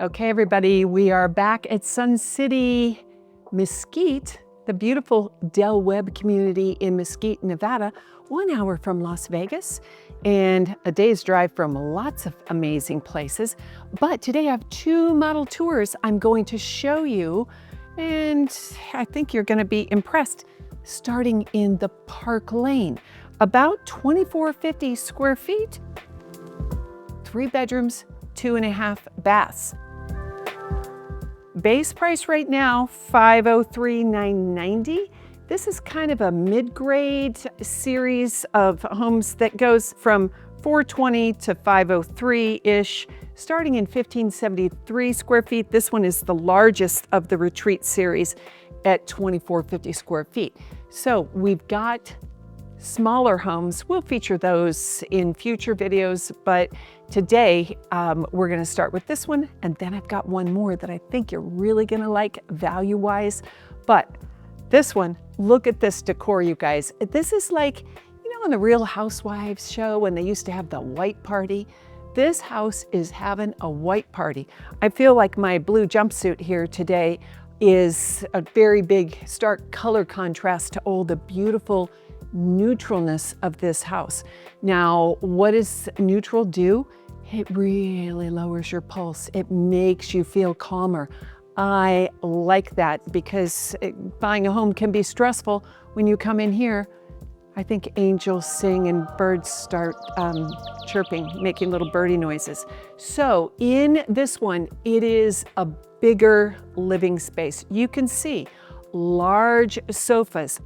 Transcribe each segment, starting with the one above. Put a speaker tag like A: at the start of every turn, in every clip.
A: Okay, everybody, we are back at Sun City Mesquite, the beautiful Webb community in Mesquite, Nevada, 1 hour from Las Vegas and a day's drive from lots of amazing places. But today I have 2 model tours I'm going to show you, and I think you're going to be impressed. Starting in the Park Lane, about 2,450 square feet, 3 bedrooms, 2.5 baths. Base price right now, $503,990. This is kind of a mid-grade series of homes that goes from $420 to $503-ish, starting in 1,573 square feet. This one is the largest of the retreat series at 2,450 square feet. So we've got smaller homes. We'll feature those in future videos, but today we're going to start with this one, and then I've got one more that I think you're really going to like value-wise. But this one, look at this decor, you guys. This is like, you know, on the Real Housewives show when they used to have the white party. This house is having a white party. I feel like my blue jumpsuit here today is a very big, stark color contrast to all the beautiful neutralness of this house. Now, what does neutral do? It really lowers your pulse. It makes you feel calmer. I like that because buying a home can be stressful. When you come in here, I think angels sing and birds start chirping, making little birdie noises. So in this one, it is a bigger living space. You can see large sofas,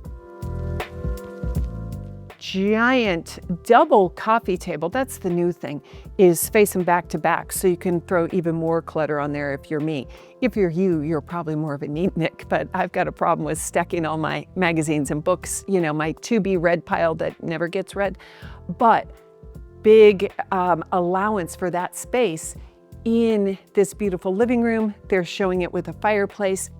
A: giant double coffee table. That's the new thing, is facing back to back, so you can throw even more clutter on there if you're me. If you're you, you're probably more of a neatnik, but I've got a problem with stacking all my magazines and books, you know, my to-be read pile that never gets read. But big allowance for that space in this beautiful living room. They're showing it with a fireplace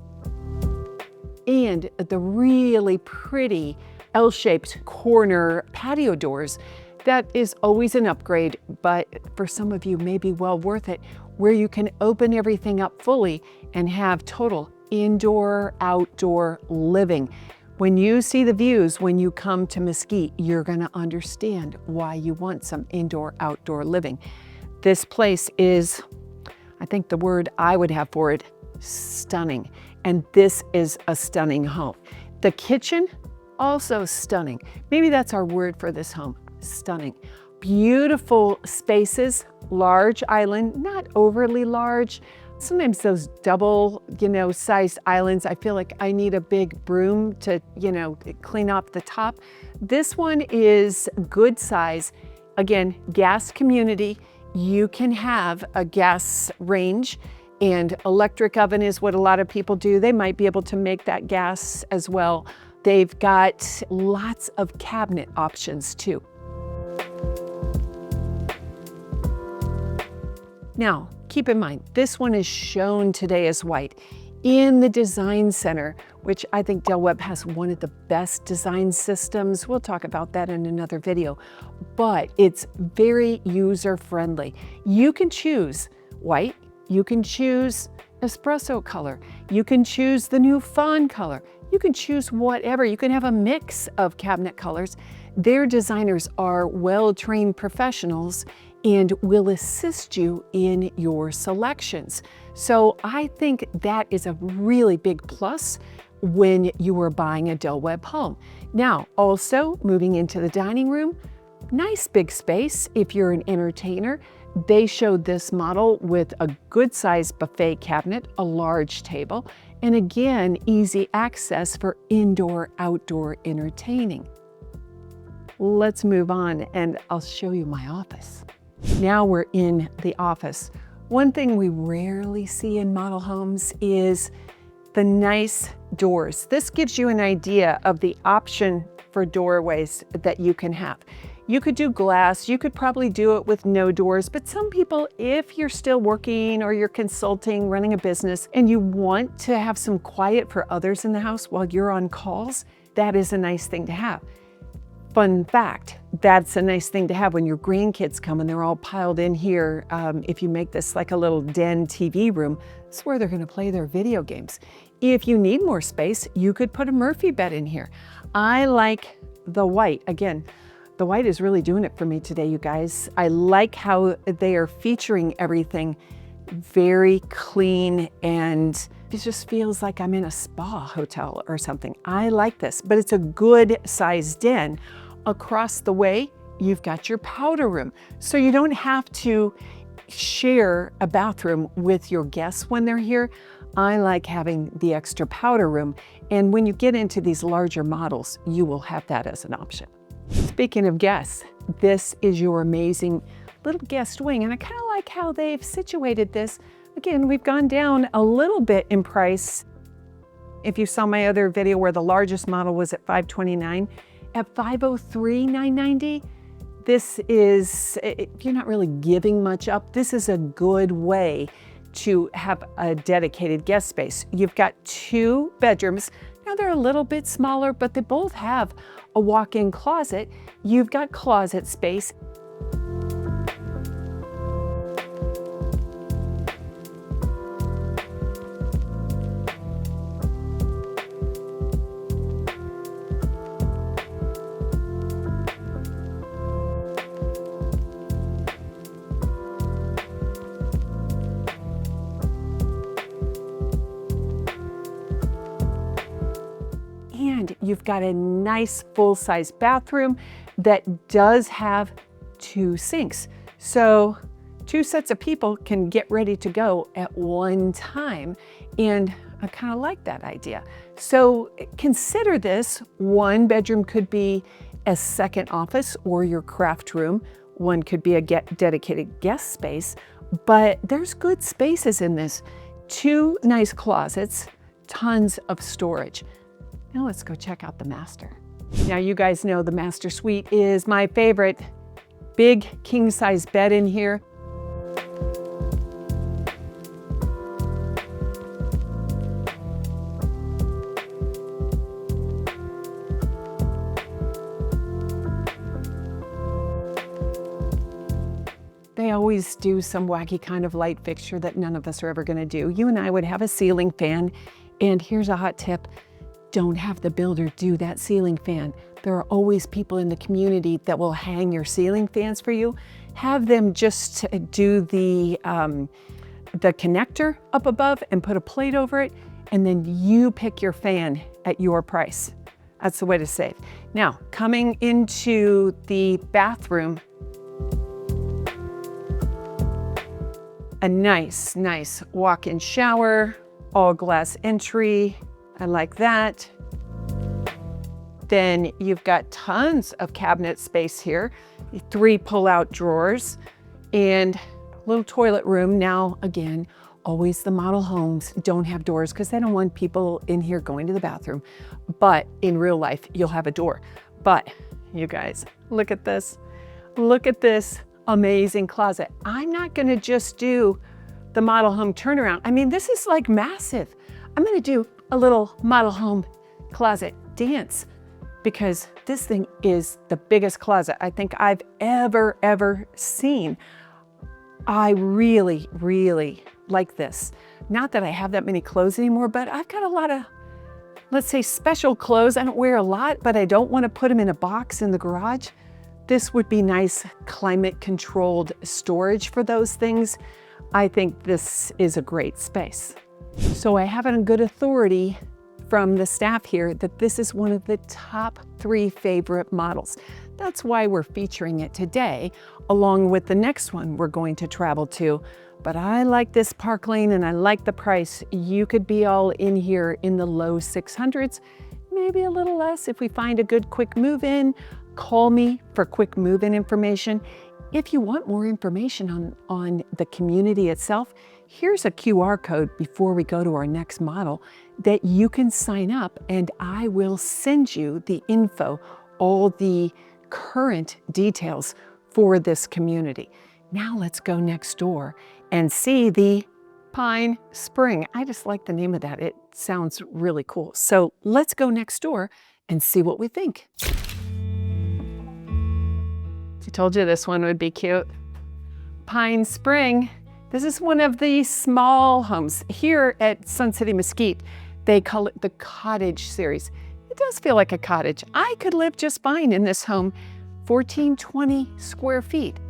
A: and the really pretty L-shaped corner patio doors. That is always an upgrade, but for some of you may be well worth it, where you can open everything up fully and have total indoor, outdoor living. When you see the views, when you come to Mesquite, you're gonna understand why you want some indoor, outdoor living. This place is, I think the word I would have for it, stunning. And this is a stunning home. The kitchen, also stunning. Maybe that's our word for this home, stunning. Beautiful spaces, large island, not overly large. Sometimes those double, sized islands, I feel like I need a big broom to, clean off the top. This one is good size. Again, gas community. You can have a gas range, and electric oven is what a lot of people do. They might be able to make that gas as well. They've got lots of cabinet options too. Now, keep in mind, this one is shown today as white. In the design center, which I think Webb has one of the best design systems. We'll talk about that in another video, but it's very user-friendly. You can choose white, you can choose espresso color, you can choose the new fawn color, you can choose whatever. You can have a mix of cabinet colors. Their designers are well-trained professionals and will assist you in your selections. So I think that is a really big plus when you are buying a Webb home. Now, also moving into the dining room, nice big space if you're an entertainer. They showed this model with a good-sized buffet cabinet, a large table, and again, easy access for indoor, outdoor entertaining. Let's move on and I'll show you my office. Now we're in the office. One thing we rarely see in model homes is the nice doors. This gives you an idea of the option for doorways that you can have. You could do glass, you could probably do it with no doors, but some people, if you're still working or you're consulting, running a business, and you want to have some quiet for others in the house while you're on calls, that is a nice thing to have. Fun fact, that's a nice thing to have when your grandkids come and they're all piled in here. If you make this like a little den TV room, it's where they're gonna play their video games. If you need more space, you could put a Murphy bed in here. I like the white. Again, the white is really doing it for me today, you guys. I like how they are featuring everything very clean, and it just feels like I'm in a spa hotel or something. I like this, but it's a good sized den. Across the way, you've got your powder room. So you don't have to share a bathroom with your guests when they're here. I like having the extra powder room. And when you get into these larger models, you will have that as an option. Speaking of guests, this is your amazing little guest wing. And I kind of like how they've situated this. Again, we've gone down a little bit in price. If you saw my other video where the largest model was at $529, at $503,990, this is, you're not really giving much up. This is a good way to have a dedicated guest space. You've got 2 bedrooms. Now they're a little bit smaller, but they both have a walk-in closet. You've got closet space. And you've got a nice full-size bathroom that does have 2 sinks. So 2 sets of people can get ready to go at one time. And I kind of like that idea. So consider this. 1 bedroom could be a second office or your craft room. 1 could be a dedicated guest space, but there's good spaces in this. 2 nice closets, tons of storage. Now let's go check out the master. Now you guys know the master suite is my favorite. Big king size bed in here. They always do some wacky kind of light fixture that none of us are ever gonna do. You and I would have a ceiling fan, and here's a hot tip. Don't have the builder do that ceiling fan. There are always people in the community that will hang your ceiling fans for you. Have them just do the connector up above and put a plate over it, and then you pick your fan at your price. That's the way to save. Now, coming into the bathroom, a nice walk-in shower, all glass entry. I like that. Then you've got tons of cabinet space here, 3 pull-out drawers, and a little toilet room. Now, again, always the model homes don't have doors because they don't want people in here going to the bathroom. But in real life, you'll have a door. But you guys, look at this. Look at this amazing closet. I'm not gonna just do the model home turnaround. I mean, this is like massive. I'm gonna do a little model home closet dance because this thing is the biggest closet I think I've ever seen. I really like this. Not that I have that many clothes anymore, but I've got a lot of, let's say, special clothes. I don't wear a lot, but I don't want to put them in a box in the garage. This would be nice climate controlled storage for those things. I think this is a great space. So I have it on good authority from the staff here that this is one of the top 3 favorite models. That's why we're featuring it today, along with the next one we're going to travel to. But I like this Park Lane and I like the price. You could be all in here in the low 600s, maybe a little less if we find a good quick move-in. Call me for quick move-in information. If you want more information on the community itself, here's a QR code before we go to our next model that you can sign up, and I will send you the info, all the current details for this community. Now let's go next door and see the Pine Spring. I just like the name of that. It sounds really cool. So let's go next door and see what we think. I told you this one would be cute. Pine Spring. This is one of the small homes here at Sun City Mesquite. They call it the cottage series. It does feel like a cottage. I could live just fine in this home. 1420 square feet.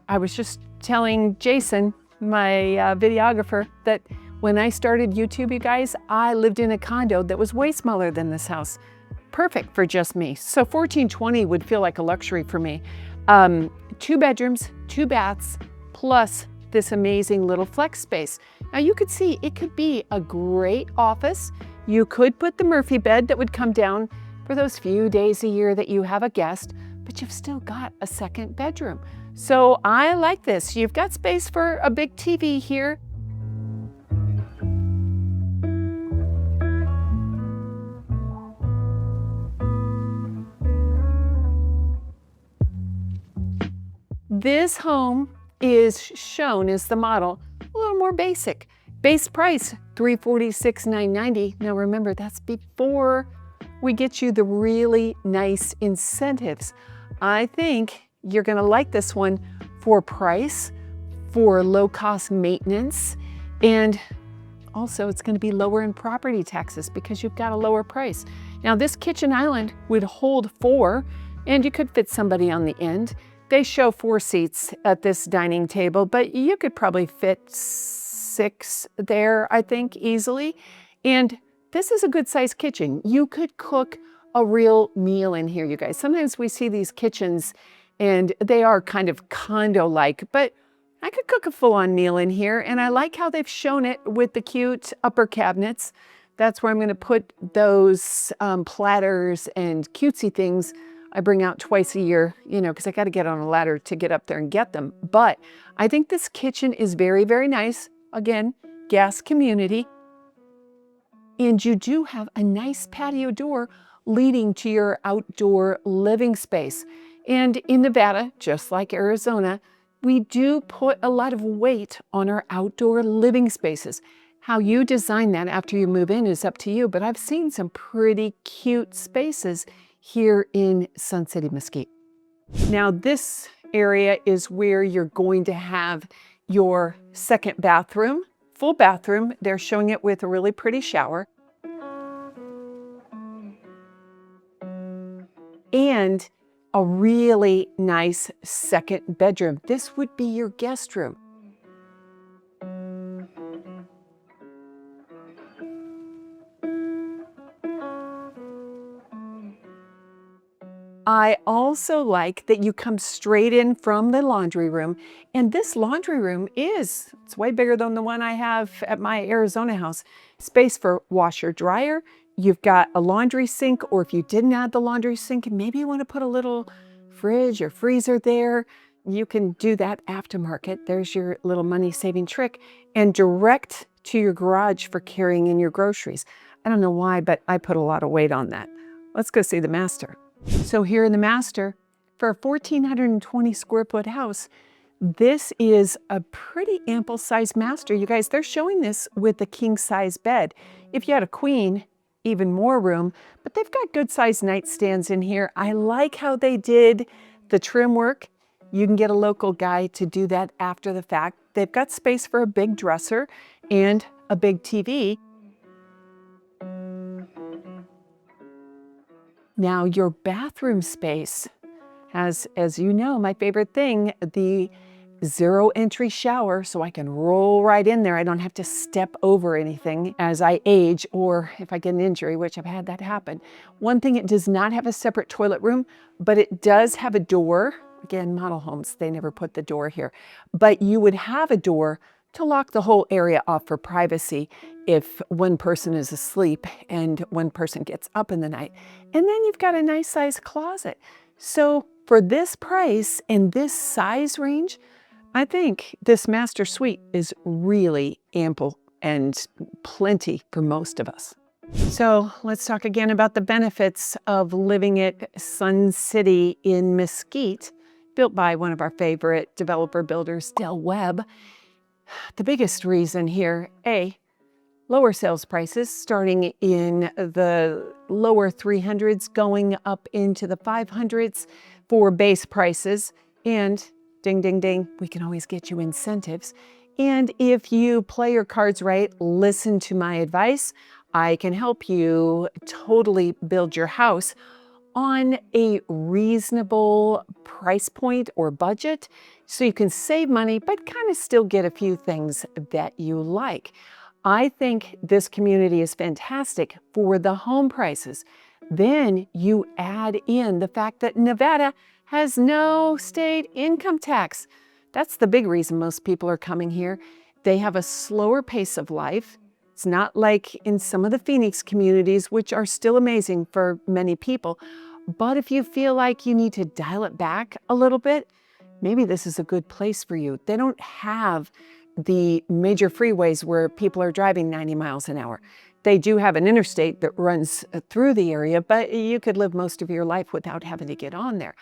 A: I was just telling Jason, my videographer, that when I started YouTube, you guys, I lived in a condo that was way smaller than this house. Perfect for just me. So 1420 would feel like a luxury for me. 2 bedrooms, 2 baths, plus this amazing little flex space. Now you could see it could be a great office. You could put the Murphy bed that would come down for those few days a year that you have a guest, but you've still got a second bedroom. So I like this. You've got space for a big TV here. This home is shown as the model, a little more basic. Base price, $346,990. Now remember, that's before we get you the really nice incentives. I think you're gonna like this one for price, for low cost maintenance, and also it's gonna be lower in property taxes because you've got a lower price. Now this kitchen island would hold 4, and you could fit somebody on the end. They show 4 seats at this dining table, but you could probably fit 6 there, I think, easily. And this is a good sized kitchen. You could cook a real meal in here, you guys. Sometimes we see these kitchens and they are kind of condo-like, but I could cook a full-on meal in here, and I like how they've shown it with the cute upper cabinets. That's where I'm gonna put those platters and cutesy things I bring out twice a year, you know, because I got to get on a ladder to get up there and get them. But I think this kitchen is very, very nice. Again, gas community. And you do have a nice patio door leading to your outdoor living space. And in Nevada, just like Arizona, we do put a lot of weight on our outdoor living spaces. How you design that after you move in is up to you, but I've seen some pretty cute spaces here in Sun City Mesquite. Now this area is where you're going to have your second bathroom, full bathroom. They're showing it with a really pretty shower. And a really nice second bedroom. This would be your guest room. I also like that you come straight in from the laundry room, and this laundry room it's way bigger than the one I have at my Arizona house. Space for washer dryer. You've got a laundry sink, or if you didn't add the laundry sink, maybe you want to put a little fridge or freezer there. You can do that aftermarket. There's your little money saving trick, and direct to your garage for carrying in your groceries. I don't know why, but I put a lot of weight on that. Let's go see the master. So here in the master, for a 1,420 square foot house, this is a pretty ample size master. You guys, they're showing this with the king size bed. If you had a queen, even more room, but they've got good sized nightstands in here. I like how they did the trim work. You can get a local guy to do that after the fact. They've got space for a big dresser and a big TV. Now your bathroom space has, as you know, my favorite thing, the 0 entry shower, so I can roll right in there. I don't have to step over anything as I age, or if I get an injury, which I've had that happen. One thing, it does not have a separate toilet room, but it does have a door. Again, model homes, they never put the door here, but you would have a door to lock the whole area off for privacy if one person is asleep and one person gets up in the night. And then you've got a nice size closet. So for this price and this size range, I think this master suite is really ample and plenty for most of us. So let's talk again about the benefits of living at Sun City in Mesquite, built by one of our favorite developer builders, Webb. The biggest reason here, lower sales prices starting in the lower 300s going up into the 500s for base prices. And ding, ding, ding, we can always get you incentives. And if you play your cards right, listen to my advice, I can help you totally build your house on a reasonable price point or budget so you can save money but kind of still get a few things that you like. I think this community is fantastic for the home prices. Then you add in the fact that Nevada has no state income tax. That's the big reason most people are coming here. They have a slower pace of life. It's not like in some of the Phoenix communities, which are still amazing for many people. But if you feel like you need to dial it back a little bit, maybe this is a good place for you. They don't have the major freeways where people are driving 90 miles an hour. They do have an interstate that runs through the area, but you could live most of your life without having to get on there.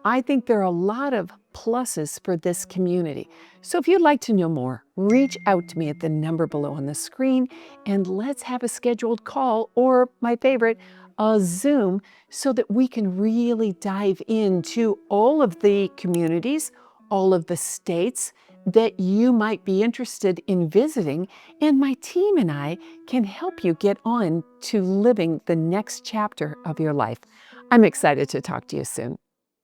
A: I think there are a lot of pluses for this community. So if you'd like to know more, reach out to me at the number below on the screen and let's have a scheduled call, or my favorite, a Zoom, so that we can really dive into all of the communities, all of the states that you might be interested in visiting, and my team and I can help you get on to living the next chapter of your life. I'm excited to talk to you soon.